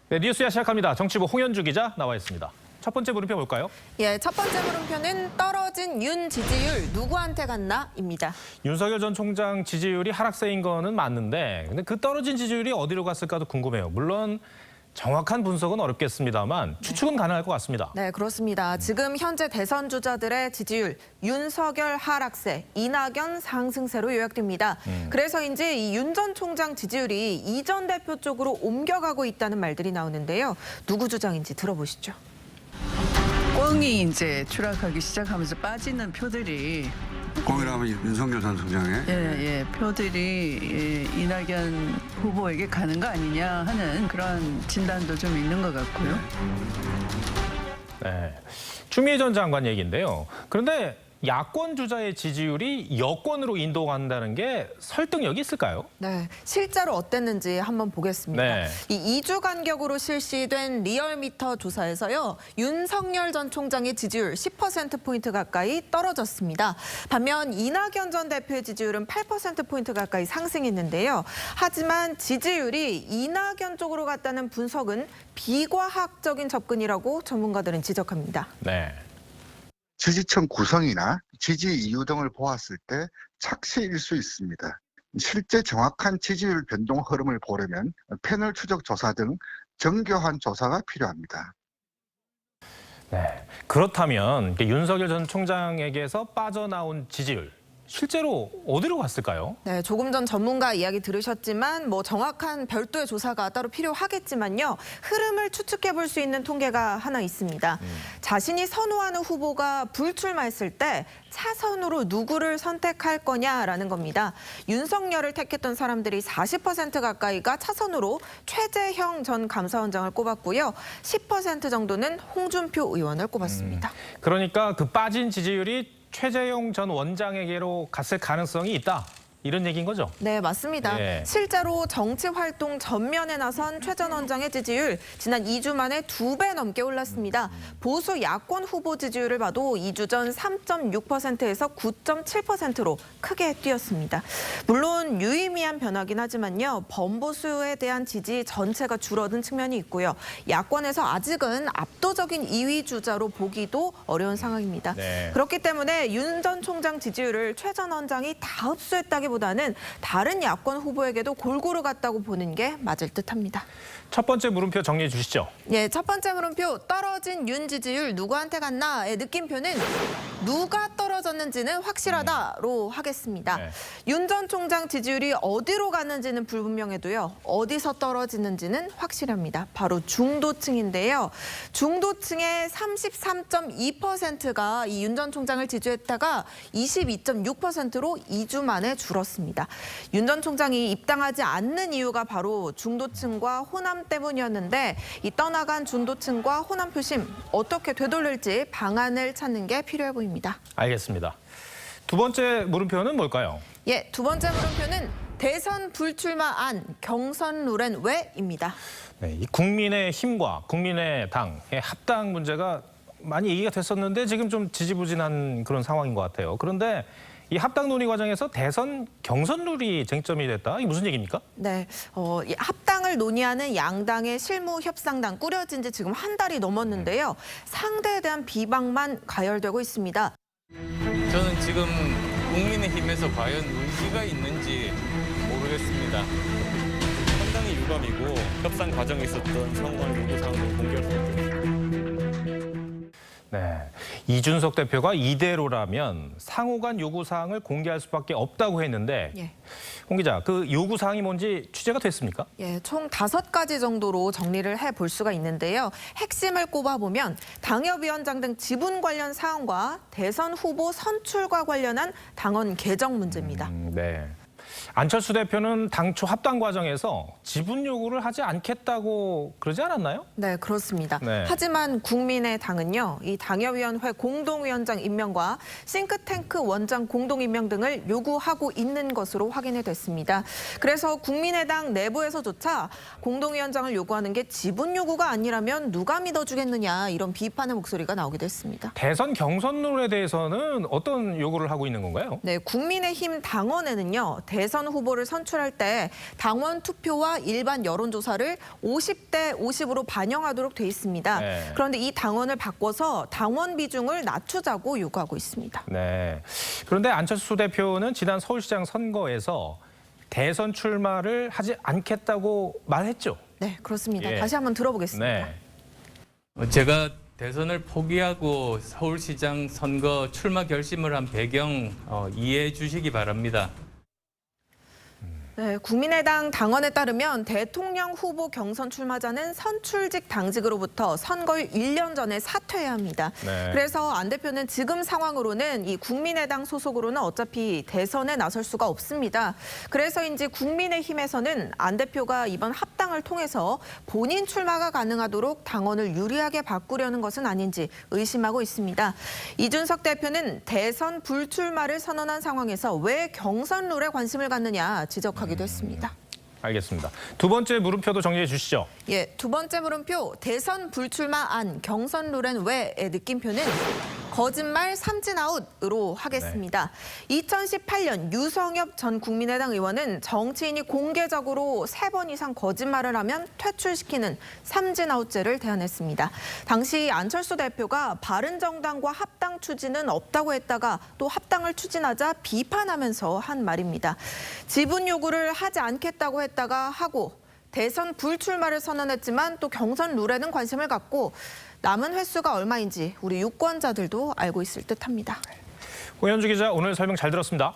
네, 뉴스야 시작합니다. 정치부 홍현주 기자 나와 있습니다. 첫 번째 물음표 볼까요? 예, 첫 번째 물음표는 떨어진 윤 지지율 누구한테 갔나?입니다. 윤석열 전 총장 지지율이 하락세인 거는 맞는데 근데 그 떨어진 지지율이 어디로 갔을까도 궁금해요. 물론 정확한 분석은 어렵겠습니다만 추측은 가능할 것 같습니다. 네, 그렇습니다. 지금 현재 대선 주자들의 지지율 윤석열 하락세, 이낙연 상승세로 요약됩니다. 그래서인지 이 윤 전 총장 지지율이 이 전 대표 쪽으로 옮겨가고 있다는 말들이 나오는데요. 누구 주장인지 들어보시죠. 꽝이 이제 추락하기 시작하면서 빠지는 표들이 꽝이라면 윤석열 전 총장의 표들이 이낙연 후보에게 가는 거 아니냐 하는 그런 진단도 좀 있는 것 같고요. 네, 추미애 전 장관 얘기인데요. 그런데 야권 주자의 지지율이 여권으로 인도간다는 게 설득력이 있을까요? 네, 실제로 어땠는지 한번 보겠습니다. 네. 이 2주 간격으로 실시된 리얼미터 조사에서요. 윤석열 전 총장의 지지율 10%포인트 가까이 떨어졌습니다. 반면 이낙연 전 대표의 지지율은 8%포인트 가까이 상승했는데요. 하지만 지지율이 이낙연 쪽으로 갔다는 분석은 비과학적인 접근이라고 전문가들은 지적합니다. 네. 지지층 구성이나 지지 이유 등을 보았을 때 착시일 수 있습니다. 실제 정확한 지지율 변동 흐름을 보려면 패널 추적 조사 등 정교한 조사가 필요합니다. 네. 그렇다면 윤석열 전 총장에게서 빠져나온 지지율 실제로 어디로 갔을까요? 네, 조금 전 전문가 이야기 들으셨지만 정확한 별도의 조사가 따로 필요하겠지만요. 흐름을 추측해 볼 수 있는 통계가 하나 있습니다. 자신이 선호하는 후보가 불출마했을 때 차선으로 누구를 선택할 거냐라는 겁니다. 윤석열을 택했던 사람들이 40% 가까이가 차선으로 최재형 전 감사원장을 꼽았고요. 10% 정도는 홍준표 의원을 꼽았습니다. 그러니까 그 빠진 지지율이 최재형 전 원장에게로 갔을 가능성이 있다. 이런 얘기인 거죠? 네, 맞습니다. 예. 실제로 정치 활동 전면에 나선 최 전 원장의 지지율 지난 2주 만에 2배 넘게 올랐습니다. 보수 야권 후보 지지율을 봐도 2주 전 3.6%에서 9.7%로 크게 뛰었습니다. 물론 유의미한 변화긴 하지만요. 범보수에 대한 지지 전체가 줄어든 측면이 있고요. 야권에서 아직은 압도적인 2위 주자로 보기도 어려운 상황입니다. 네. 그렇기 때문에 윤 전 총장 지지율을 최 전 원장이 다 흡수했다기보다는 다른 야권 후보에게도 골고루 갔다고 보는 게 맞을 듯합니다. 첫 번째 물음표 정리해 주시죠. 예, 첫 번째 물음표 떨어진 윤 지지율 누구한테 갔나의 느낌표는 누가 떨어졌는지는 확실하다로 하겠습니다. 네. 윤 전 총장 지지율이 어디로 가는지는 불분명해도요. 어디서 떨어지는지는 확실합니다. 바로 중도층인데요. 중도층의 33.2%가 이 윤 전 총장을 지지했다가 22.6%로 2주 만에 줄었습니다. 윤 전 총장이 입당하지 않는 이유가 바로 중도층과 호남 때문이었는데 이 떠나간 중도층과 호남 표심 어떻게 되돌릴지 방안을 찾는 게 필요해 보입니다. 알겠습니다. 두 번째 물음표는 뭘까요? 예, 두 번째 물음표는 대선 불출마 안 경선 룰엔 왜입니다. 네, 이 국민의힘과 국민의당의 합당 문제가 많이 얘기가 됐었는데 지금 좀 지지부진한 그런 상황인 것 같아요. 그런데 이 합당 논의 과정에서 대선 경선 룰이 쟁점이 됐다. 이게 무슨 얘기입니까? 네, 이 합당을 논의하는 양당의 실무 협상단 꾸려진 지 지금 한 달이 넘었는데요. 상대에 대한 비방만 가열되고 있습니다. 저는 지금 국민의힘에서 과연 의지가 있는지 모르겠습니다. 상당히 유감이고 협상 과정에 있었던 상황 요구사항을 공개할 수 없습니다. 네, 이준석 대표가 이대로라면 상호 간 요구사항을 공개할 수밖에 없다고 했는데 예. 홍 기자, 그 요구사항이 뭔지 취재가 됐습니까? 예, 총 5가지 정도로 정리를 해볼 수가 있는데요. 핵심을 꼽아보면 당협위원장 등 지분 관련 사항과 대선 후보 선출과 관련한 당원 개정 문제입니다. 네. 안철수 대표는 당초 합당 과정에서 지분 요구를 하지 않겠다고 그러지 않았나요? 네, 그렇습니다. 네. 하지만 국민의당은요, 이 당협위원회 공동위원장 임명과 싱크탱크 원장 공동 임명 등을 요구하고 있는 것으로 확인이 됐습니다. 그래서 국민의당 내부에서조차 공동위원장을 요구하는 게 지분 요구가 아니라면 누가 믿어주겠느냐 이런 비판의 목소리가 나오기도 했습니다. 대선 경선 룰에 대해서는 어떤 요구를 하고 있는 건가요? 네, 국민의힘 당원에는요, 대선 대선 후보를 선출할 때 당원 투표와 일반 여론조사를 50대 50으로 반영하도록 돼 있습니다. 네. 그런데 이 당원을 바꿔서 당원 비중을 낮추자고 요구하고 있습니다. 네. 그런데 안철수 대표는 지난 서울시장 선거에서 대선 출마를 하지 않겠다고 말했죠. 네, 그렇습니다. 예. 다시 한번 들어보겠습니다. 네. 제가 대선을 포기하고 서울시장 선거 출마 결심을 한 배경 이해해 주시기 바랍니다. 네, 국민의당 당원에 따르면 대통령 후보 경선 출마자는 선출직 당직으로부터 선거일 1년 전에 사퇴해야 합니다. 네. 그래서 안 대표는 지금 상황으로는 이 국민의당 소속으로는 어차피 대선에 나설 수가 없습니다. 그래서인지 국민의힘에서는 안 대표가 이번 합당을 통해서 본인 출마가 가능하도록 당원을 유리하게 바꾸려는 것은 아닌지 의심하고 있습니다. 이준석 대표는 대선 불출마를 선언한 상황에서 왜 경선 룰에 관심을 갖느냐 지적하기도 했습니다. 알겠습니다. 두 번째 물음표도 정리해 주시죠. 예, 두 번째 물음표 대선 불출마 안 경선 룰엔 왜의 느낌표는 거짓말 삼진아웃으로 하겠습니다. 2018년 유성엽 전 국민의당 의원은 정치인이 공개적으로 3번 이상 거짓말을 하면 퇴출시키는 삼진아웃제를 대안했습니다. 당시 안철수 대표가 바른정당과 합당 추진은 없다고 했다가 또 합당을 추진하자 비판하면서 한 말입니다. 지분 요구를 하지 않겠다고 했다가 하고 대선 불출마를 선언했지만 또 경선 룰에는 관심을 갖고 남은 횟수가 얼마인지 우리 유권자들도 알고 있을 듯합니다. 홍현주 기자 오늘 설명 잘 들었습니다.